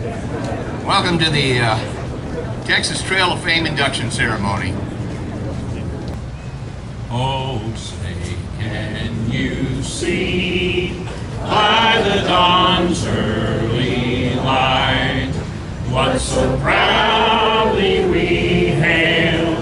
Welcome to the Texas Trail of Fame induction ceremony. Oh, say, can you see by the dawn's early light what so proudly we hail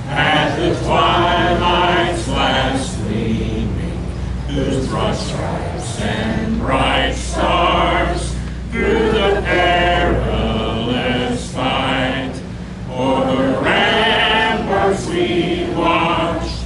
at the twilight's last gleaming, whose broad stripes and bright stars through the perilous fight o'er ramparts we watched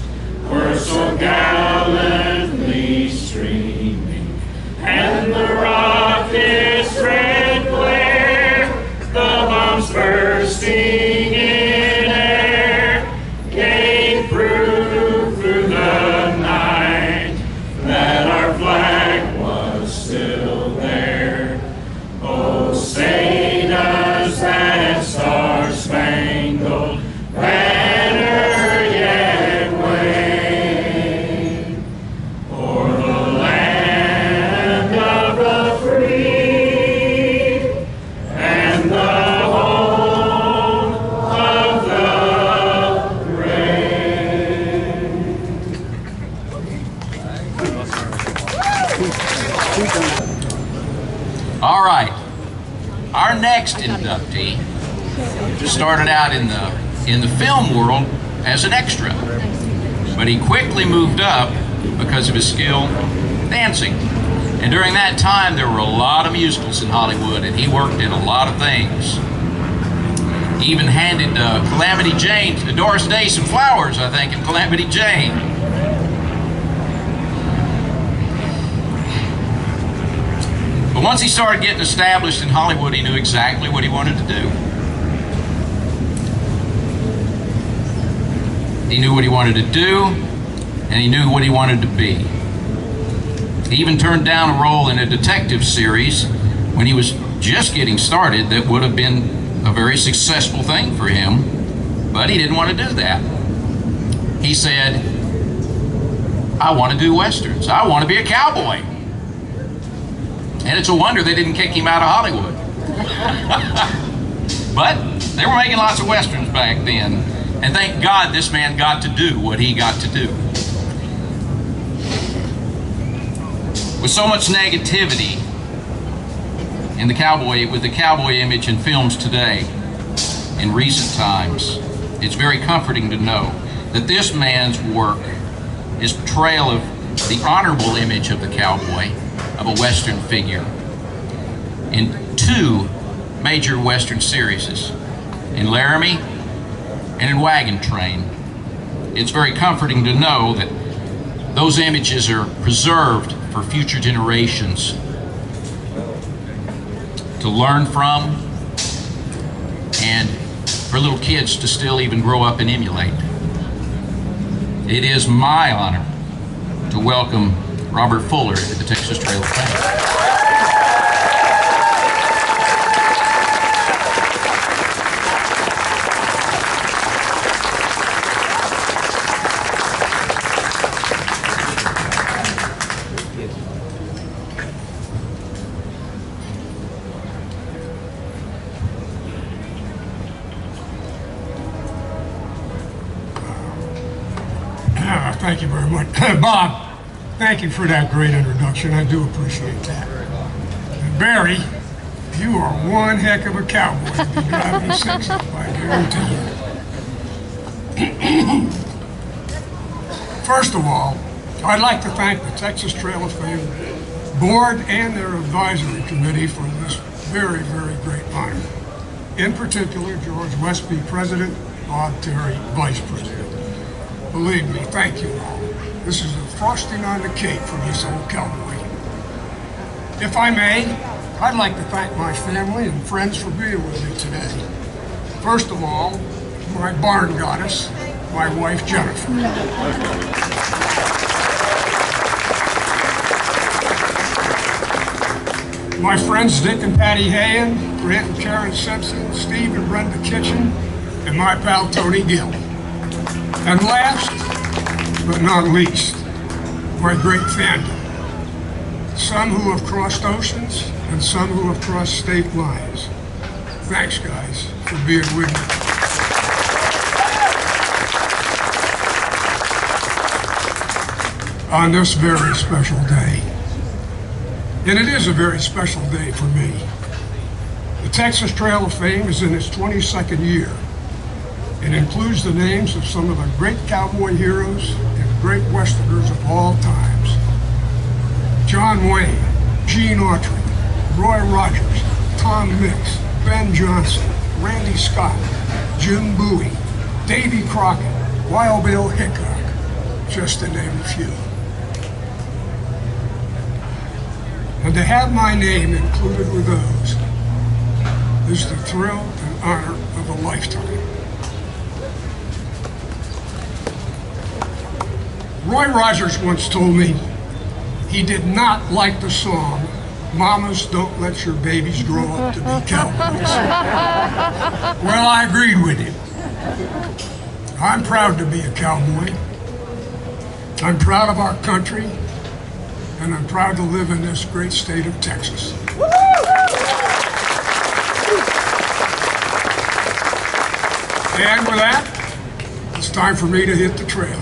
were so gallantly streaming, and the rocket's red glare, the bombs bursting in air, gave proof through the night that our flag was still there. Oh, say does that star-spangled banner yet wave o'er the land of the free and the home of the brave? All right, our next inductee started out in the film world as an extra, but he quickly moved up because of his skill dancing. And during that time, there were a lot of musicals in Hollywood, and he worked in a lot of things. He even handed Calamity Jane, Doris Day, some flowers, I think, in Calamity Jane. But once he started getting established in Hollywood, he knew exactly what he wanted to do. He knew what he wanted to do, and he knew what he wanted to be. He even turned down a role in a detective series when he was just getting started that would have been a very successful thing for him, but he didn't want to do that. He said, I want to do Westerns. I want to be a cowboy. And it's a wonder they didn't kick him out of Hollywood. But they were making lots of Westerns back then. And thank God this man got to do what he got to do. With so much negativity in the cowboy image in films today, in recent times, it's very comforting to know that this man's work, his portrayal of the honorable image of the cowboy, of a Western figure, in 2 major Western series, in Laramie and in Wagon Train. It's very comforting to know that those images are preserved for future generations to learn from, and for little kids to still even grow up and emulate. It is my honor to welcome Robert Fuller to the Texas Trail of Fame. Thank you very much. Bob, thank you for that great introduction. I do appreciate that. And Barry, you are one heck of a cowboy to be driving a 6 up, I guarantee you. First of all, I'd like to thank the Texas Trail of Fame Board and their advisory committee for this very, very great honor. In particular, George Westby, President, Bob Terry, Vice President. Believe me, thank you all. This is the frosting on the cake for this old cowboy. If I may, I'd like to thank my family and friends for being with me today. First of all, my barn goddess, my wife Jennifer. My friends Dick and Patty Hayen, Grant and Karen Simpson, Steve and Brenda Kitchen, and my pal Tony Gill. And last, but not least, my great fandom. some who have crossed oceans, and some who have crossed state lines. Thanks, guys, for being with me. On this very special day. And it is a very special day for me. The Texas Trail of Fame is in its 22nd year. It includes the names of some of the great cowboy heroes and great Westerners of all times. John Wayne, Gene Autry, Roy Rogers, Tom Mix, Ben Johnson, Randy Scott, Jim Bowie, Davy Crockett, Wild Bill Hickok, just to name a few. And to have my name included with those is the thrill and honor of a lifetime. Roy Rogers once told me he did not like the song, "Mamas, Don't Let Your Babies Grow Up to Be Cowboys." Well, I agreed with him. I'm proud to be a cowboy. I'm proud of our country, and I'm proud to live in this great state of Texas. And with that, it's time for me to hit the trail.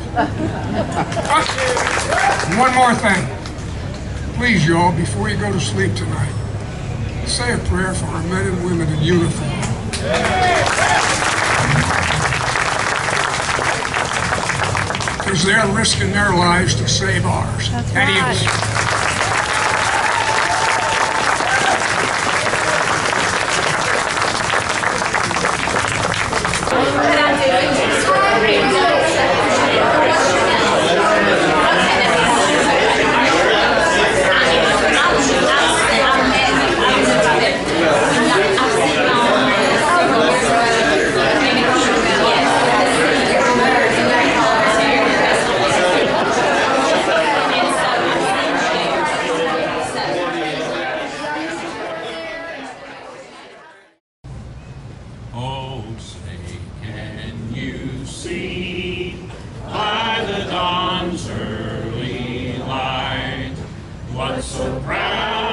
One more thing. Please, y'all, before you go to sleep tonight, say a prayer for our men and women in uniform. Because they're risking their lives to save ours. Adios. Oh, say, can you see by the dawn's early light what so proud